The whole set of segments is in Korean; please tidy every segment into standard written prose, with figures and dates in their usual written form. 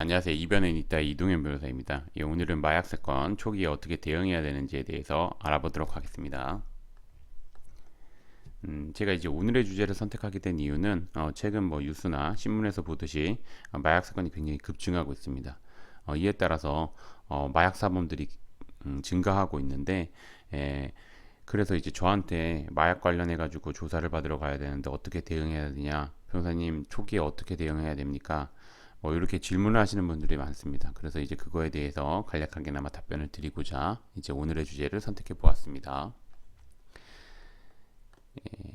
안녕하세요. 이변은 있다 이동현 변호사입니다. 오늘은 마약 사건 초기에 어떻게 대응해야 되는지에 대해서 알아보도록 하겠습니다. 제가 이제 오늘의 주제를 선택하게 된 이유는 최근 뭐 뉴스나 신문에서 보듯이 마약 사건이 굉장히 급증하고 있습니다. 이에 따라서 마약 사범들이 증가하고 있는데, 에, 그래서 이제 저한테 마약 관련해 가지고 조사를 받으러 가야 되는데 어떻게 대응해야 되냐, 변호사님 초기에 어떻게 대응해야 됩니까? 이렇게 질문을 하시는 분들이 많습니다. 그래서 이제 그거에 대해서 간략하게나마 답변을 드리고자 이제 오늘의 주제를 선택해 보았습니다.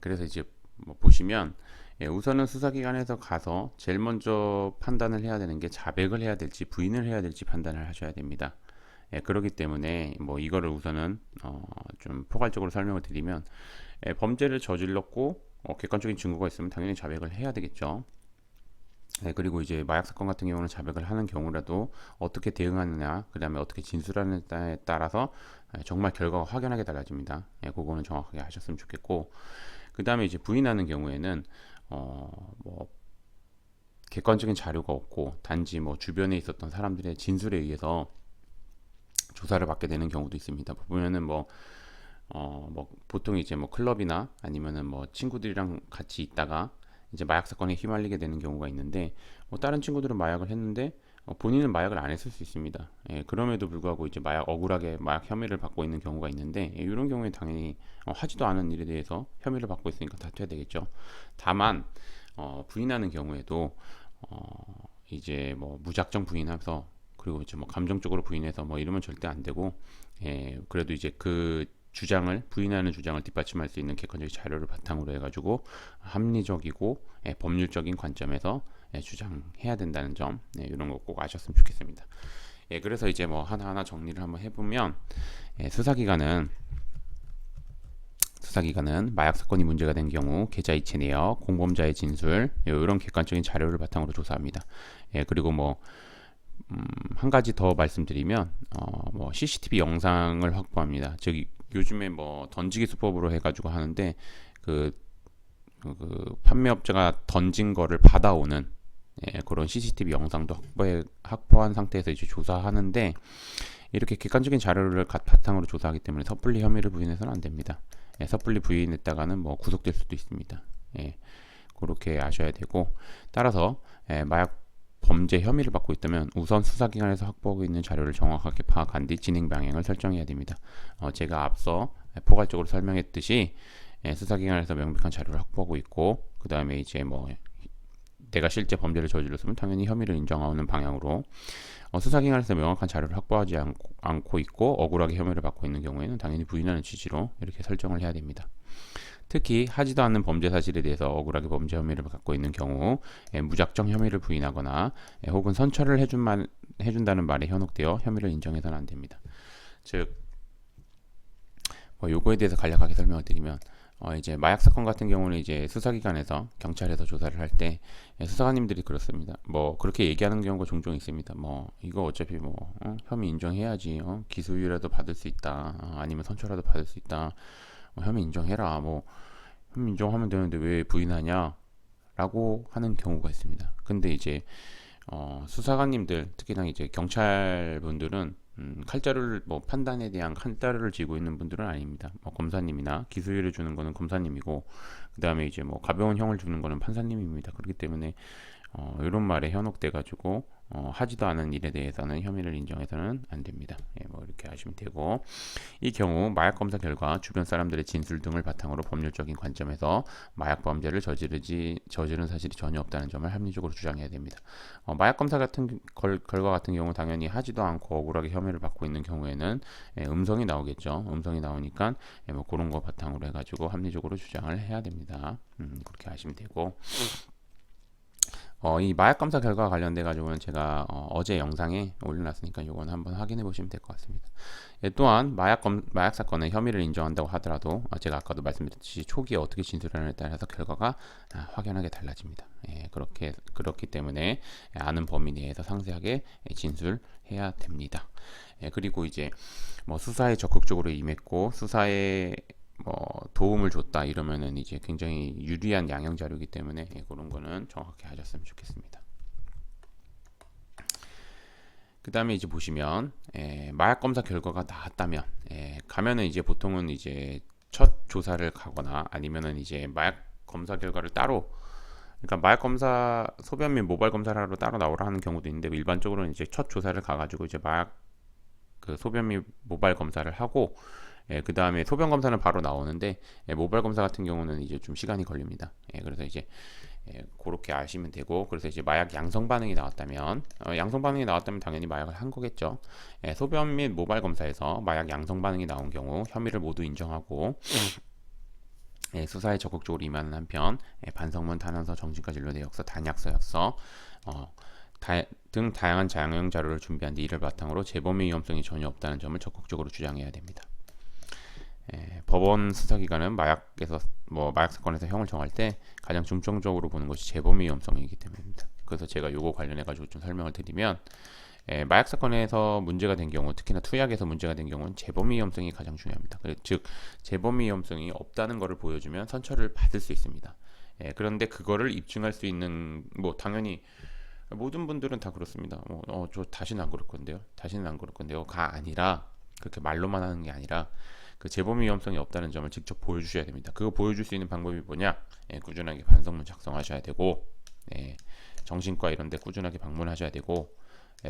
그래서 이제 뭐 보시면, 우선은 수사기관에서 가서 제일 먼저 판단을 해야 되는 게 자백을 해야 될지 부인을 해야 될지 판단을 하셔야 됩니다. 그렇기 때문에 뭐 이거를 우선은 좀 포괄적으로 설명을 드리면, 범죄를 저질렀고 객관적인 증거가 있으면 당연히 자백을 해야 되겠죠. 그리고 이제 마약 사건 같은 경우는 자백을 하는 경우라도 어떻게 대응하느냐, 그 다음에 어떻게 진술하느냐에 따라서 정말 결과가 확연하게 달라집니다. 그거는 정확하게 하셨으면 좋겠고, 그 다음에 이제 부인하는 경우에는 뭐 객관적인 자료가 없고 단지 뭐 주변에 있었던 사람들의 진술에 의해서 조사를 받게 되는 경우도 있습니다. 보면은 뭐 보통 이제 뭐 클럽이나 아니면은 뭐 친구들이랑 같이 있다가 이제 마약 사건에 휘말리게 되는 경우가 있는데, 뭐 다른 친구들은 마약을 했는데 본인은 마약을 안 했을 수 있습니다. 그럼에도 불구하고 이제 억울하게 마약 혐의를 받고 있는 경우가 있는데, 이런 경우에 당연히 하지도 않은 일에 대해서 혐의를 받고 있으니까 다투어야 되겠죠. 다만 부인하는 경우에도 이제 뭐 무작정 부인해서, 그리고 이제 뭐 감정적으로 부인해서 뭐 이러면 절대 안 되고, 그래도 이제 그 주장을 부인하는 주장을 뒷받침할 수 있는 객관적인 자료를 바탕으로 해가지고 합리적이고 법률적인 관점에서 주장해야 된다는 점, 이런 거 꼭 아셨으면 좋겠습니다. 그래서 이제 뭐 하나하나 정리를 한번 해보면, 수사기관은 마약 사건이 문제가 된 경우 계좌 이체 내역, 공범자의 진술, 이런 객관적인 자료를 바탕으로 조사합니다. 그리고 뭐 한 가지 더 말씀드리면, 뭐 CCTV 영상을 확보합니다. 즉 요즘에 뭐 던지기 수법으로 해가지고 하는데, 그, 판매업자가 던진 거를 받아오는 그런 CCTV 영상도 확보한 상태에서 이제 조사하는데, 이렇게 객관적인 자료를 바탕으로 조사하기 때문에 섣불리 혐의를 부인해서는 안 됩니다. 섣불리 부인했다가는 뭐 구속될 수도 있습니다. 그렇게 아셔야 되고, 따라서 마약 범죄 혐의를 받고 있다면 우선 수사기관에서 확보하고 있는 자료를 정확하게 파악한 뒤 진행 방향을 설정해야 됩니다. 제가 앞서 포괄적으로 설명했듯이 수사기관에서 명백한 자료를 확보하고 있고, 그 다음에 이제 뭐 내가 실제 범죄를 저질렀으면 당연히 혐의를 인정하는 방향으로 수사기관에서 명확한 자료를 확보하지 않고 있고 억울하게 혐의를 받고 있는 경우에는 당연히 부인하는 취지로 이렇게 설정을 해야 됩니다. 특히 하지도 않는 범죄 사실에 대해서 억울하게 범죄 혐의를 갖고 있는 경우 무작정 혐의를 부인하거나 혹은 선처를 해준다는 말에 현혹되어 혐의를 인정해서는 안 됩니다. 즉, 요거에 대해서 간략하게 설명을 드리면, 이제 마약 사건 같은 경우는 이제 수사기관에서 경찰에서 조사를 할 때 수사관님들이 그렇습니다. 뭐 그렇게 얘기하는 경우가 종종 있습니다. 뭐 이거 어차피 뭐 혐의 인정해야지, 기소유예라도 받을 수 있다, 아니면 선처라도 받을 수 있다, 혐의 인정해라, 뭐 혐의 인정하면 되는데 왜 부인하냐 라고 하는 경우가 있습니다. 근데 이제 수사관님들, 특히나 이제 경찰분들은 칼자루를 뭐 판단에 대한 칼자루를 쥐고 있는 분들은 아닙니다. 검사님이나 기소유예를 주는 거는 검사님이고, 그 다음에 이제 뭐 가벼운 형을 주는 거는 판사님입니다. 그렇기 때문에 이런 말에 현혹돼 가지고 하지도 않은 일에 대해서는 혐의를 인정해서는 안 됩니다. 뭐 이렇게 하시면 되고, 이 경우 마약 검사 결과 주변 사람들의 진술 등을 바탕으로 법률적인 관점에서 마약 범죄를 저지른 사실이 전혀 없다는 점을 합리적으로 주장해야 됩니다. 마약 검사 같은 결과 같은 경우 당연히 하지도 않고 억울하게 혐의를 받고 있는 경우에는 음성이 나오겠죠. 음성이 나오니까 뭐 그런 거 바탕으로 해가지고 합리적으로 주장을 해야 됩니다. 그렇게 하시면 되고, 이 마약 검사 결과 관련돼 가지고는 제가 어제 영상에 올려놨으니까 이건 한번 확인해 보시면 될 것 같습니다. 또한 마약 사건의 혐의를 인정한다고 하더라도 제가 아까도 말씀드렸듯이 초기에 어떻게 진술하느냐에 따라서 결과가 확연하게 달라집니다. 그렇기 때문에 아는 범위 내에서 상세하게 진술해야 됩니다. 그리고 이제 뭐 수사에 적극적으로 임했고 수사에 뭐 도움을 줬다 이러면은 이제 굉장히 유리한 양형 자료이기 때문에 그런 거는 정확히 하셨으면 좋겠습니다. 그 다음에 이제 보시면 마약 검사 결과가 나왔다면 가면은 이제 보통은 이제 첫 조사를 가거나 아니면은 이제 마약 검사 결과를 따로, 그러니까 마약 검사 소변 및 모발 검사를 하러 따로 나오라 하는 경우도 있는데, 일반적으로는 이제 첫 조사를 가가지고 이제 마약 그 소변 및 모발 검사를 하고 그 다음에 소변 검사는 바로 나오는데 모발 검사 같은 경우는 이제 좀 시간이 걸립니다. 그래서 이제 그렇게 아시면 되고, 그래서 이제 마약 양성 반응이 나왔다면 양성 반응이 나왔다면 당연히 마약을 한 거겠죠. 소변 및 모발 검사에서 마약 양성 반응이 나온 경우 혐의를 모두 인정하고 수사에 적극적으로 임하는 한편 반성문, 탄원서, 정신과 진료 내역서, 단약서, 약서 등 다양한 자형 자료를 준비한 뒤 이를 바탕으로 재범의 위험성이 전혀 없다는 점을 적극적으로 주장해야 됩니다. 법원 수사기관은 마약에서 마약 사건에서 형을 정할 때 가장 중점적으로 보는 것이 재범의 위험성이기 때문입니다. 그래서 제가 요거 관련해 가지고 좀 설명을 드리면, 마약 사건에서 문제가 된 경우, 특히나 투약에서 문제가 된 경우는 재범의 위험성이 가장 중요합니다. 즉 재범의 위험성이 없다는 것을 보여주면 선처를 받을 수 있습니다. 그런데 그거를 입증할 수 있는, 당연히 모든 분들은 다 그렇습니다. 저 다시는 안 그럴 건데요. 다시는 안 그럴 건데요가 아니라, 그렇게 말로만 하는 게 아니라 그 재범 위험성이 없다는 점을 직접 보여주셔야 됩니다. 그거 보여줄 수 있는 방법이 뭐냐? 꾸준하게 반성문 작성하셔야 되고, 정신과 이런 데 꾸준하게 방문하셔야 되고,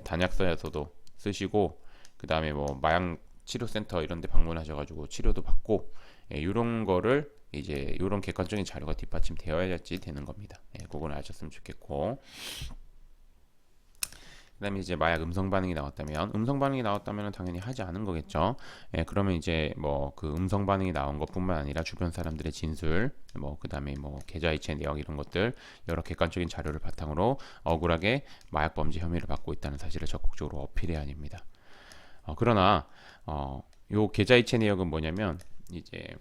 단약서에서도 쓰시고, 그 다음에 마약 치료센터 이런 데 방문하셔가지고 치료도 받고, 이런 거를 이제 이런 객관적인 자료가 뒷받침되어야지 되는 겁니다. 그건 아셨으면 좋겠고, 그 다음에 이제 마약 음성 반응이 나왔다면 당연히 하지 않은 거겠죠. 그러면 이제 그 음성 반응이 나온 것뿐만 아니라 주변 사람들의 진술, 그 다음에 계좌이체 내역 이런 것들 여러 객관적인 자료를 바탕으로 억울하게 마약 범죄 혐의를 받고 있다는 사실을 적극적으로 어필해야 합니다. 그러나 요 계좌이체 내역은 뭐냐면, 이제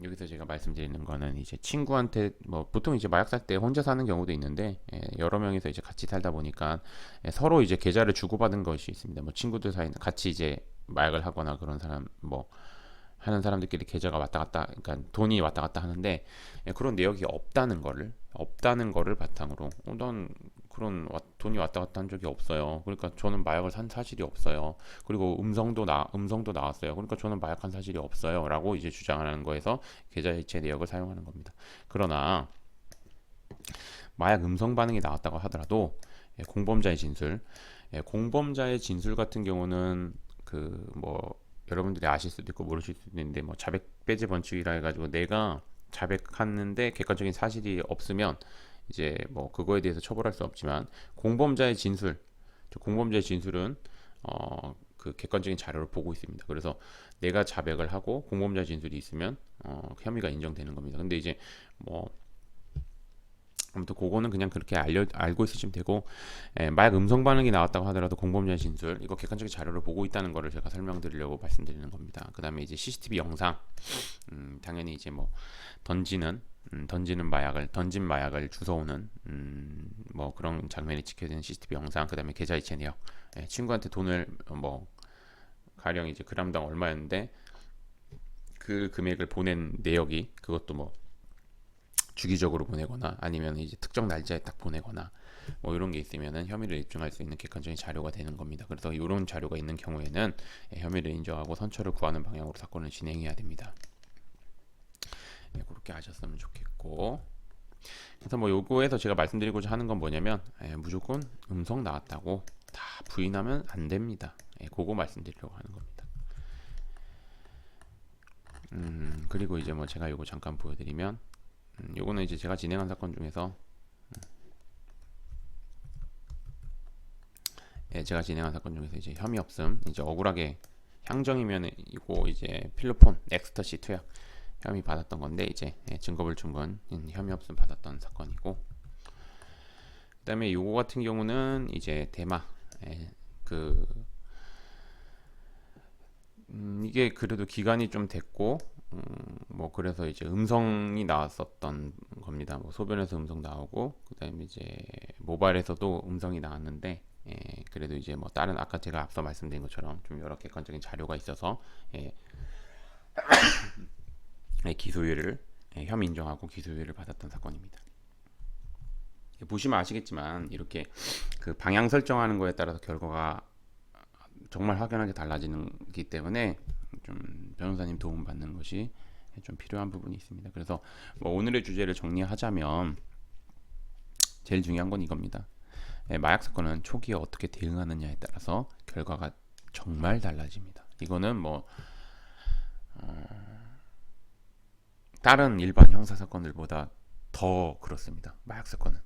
여기서 제가 말씀드리는 거는 이제 친구한테 보통 이제 마약 살 때 혼자 사는 경우도 있는데, 여러 명이서 이제 같이 살다 보니까 서로 이제 계좌를 주고받은 것이 있습니다. 친구들 사이에 같이 이제 마약을 하거나 그런 사람 하는 사람들끼리 계좌가 왔다 갔다, 그러니까 돈이 왔다 갔다 하는데 그런 내역이 없다는 거를 바탕으로 난 그런 돈이 왔다 갔다 한 적이 없어요. 그러니까 저는 마약을 산 사실이 없어요. 그리고 음성도 나왔어요. 그러니까 저는 마약한 사실이 없어요라고 이제 주장하는 거에서 계좌이체 내역을 사용하는 겁니다. 그러나 마약 음성 반응이 나왔다고 하더라도 공범자의 진술 같은 경우는 여러분들이 아실 수도 있고 모르실 수도 있는데, 자백 배제 번칙이라 해가지고 내가 자백하는데 객관적인 사실이 없으면 이제 그거에 대해서 처벌할 수 없지만, 공범자의 진술은 그 객관적인 자료를 보고 있습니다. 그래서 내가 자백을 하고 공범자의 진술이 있으면 혐의가 인정되는 겁니다. 근데 이제 아무튼 그거는 그냥 그렇게 알고 있으시면 되고, 마약 음성 반응이 나왔다고 하더라도 공범자의 진술, 이거 객관적인 자료를 보고 있다는 거를 제가 설명드리려고 말씀드리는 겁니다. 그 다음에 이제 CCTV 영상, 당연히 이제 던진 마약을 주워오는 그런 장면이 찍혀진 CCTV 영상, 그 다음에 계좌이체 내역, 친구한테 돈을 가령 이제 그람당 얼마였는데 그 금액을 보낸 내역이, 그것도 주기적으로 보내거나 아니면 이제 특정 날짜에 딱 보내거나 이런 게 있으면은 혐의를 입증할 수 있는 객관적인 자료가 되는 겁니다. 그래서 이런 자료가 있는 경우에는 혐의를 인정하고 선처를 구하는 방향으로 사건을 진행해야 됩니다. 그렇게 하셨으면 좋겠고, 그래서 요거에서 제가 말씀드리고자 하는 건 뭐냐면, 무조건 음성 나왔다고 다 부인하면 안 됩니다. 그거 말씀드리려고 하는 겁니다. 그리고 이제 제가 요거 잠깐 보여드리면, 요거는 이제 제가 진행한 사건 중에서 이제 혐의 없음, 이제 억울하게 향정이면 이거 이제 필로폰, 엑스터시 투약 혐의 받았던 건데, 이제 증거불충분 혐의 없음 받았던 사건이고, 그다음에 요거 같은 경우는 이제 대마, 이게 그래도 기간이 좀 됐고, 그래서 이제 음성이 나왔었던 겁니다. 소변에서 음성 나오고, 그다음에 이제 모발에서도 음성이 나왔는데, 그래도 이제 다른 아까 제가 앞서 말씀드린 것처럼 좀 여러 객관적인 자료가 있어서 기소유예를 혐의 인정하고 기소유예를 받았던 사건입니다. 보시면 아시겠지만 이렇게 그 방향 설정하는 거에 따라서 결과가 정말 확연하게 달라지기 때문에 좀 변호사님 도움 받는 것이 좀 필요한 부분이 있습니다. 그래서 뭐 오늘의 주제를 정리하자면 제일 중요한 건 이겁니다. 마약 사건은 초기에 어떻게 대응하느냐에 따라서 결과가 정말 달라집니다. 이거는 뭐 다른 일반 형사 사건들보다 더 그렇습니다. 마약 사건은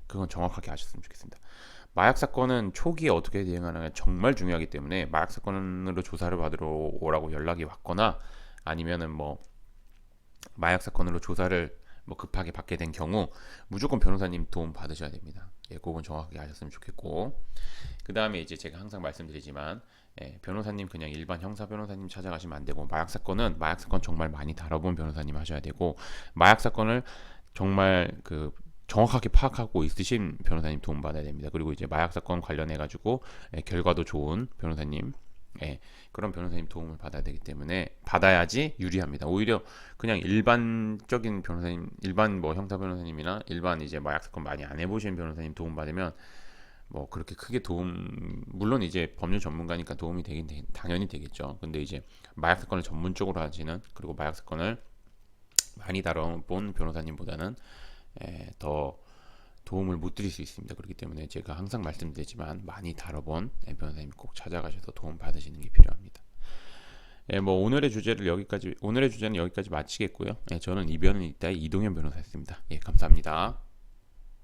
그건 정확하게 아셨으면 좋겠습니다. 마약 사건은 초기에 어떻게 대응하느냐 정말 중요하기 때문에 마약 사건으로 조사를 받으러 오라고 연락이 왔거나 아니면은 뭐 마약 사건으로 조사를 뭐 급하게 받게 된 경우 무조건 변호사님 도움 받으셔야 됩니다. 예, 그건 정확하게 아셨으면 좋겠고 그 다음에 이제 제가 항상 말씀드리지만 변호사님 그냥 일반 형사 변호사님 찾아가시면 안 되고 마약 사건 정말 많이 다뤄본 변호사님 하셔야 되고 마약 사건을 정말 그 정확하게 파악하고 있으신 변호사님 도움 받아야 됩니다. 그리고 이제 마약 사건 관련해 가지고 결과도 좋은 변호사님 그런 변호사님 도움을 받아야 되기 때문에 받아야지 유리합니다. 오히려 그냥 일반적인 변호사님, 일반 뭐 형사 변호사님이나 일반 이제 마약 사건 많이 안 해보신 변호사님 도움 받으면 뭐 그렇게 크게 도움 물론 이제 법률 전문가니까 도움이 되긴 당연히 되겠죠. 근데 이제 마약 사건을 전문적으로 하시는 그리고 마약 사건을 많이 다뤄본 변호사님보다는 더 도움을 못 드릴 수 있습니다. 그렇기 때문에 제가 항상 말씀드리지만 많이 다뤄본 변호사님 꼭 찾아가셔서 도움 받으시는 게 필요합니다. 뭐 오늘의 주제는 여기까지 마치겠고요. 저는 이변은 이따의 이동현 변호사였습니다. 감사합니다.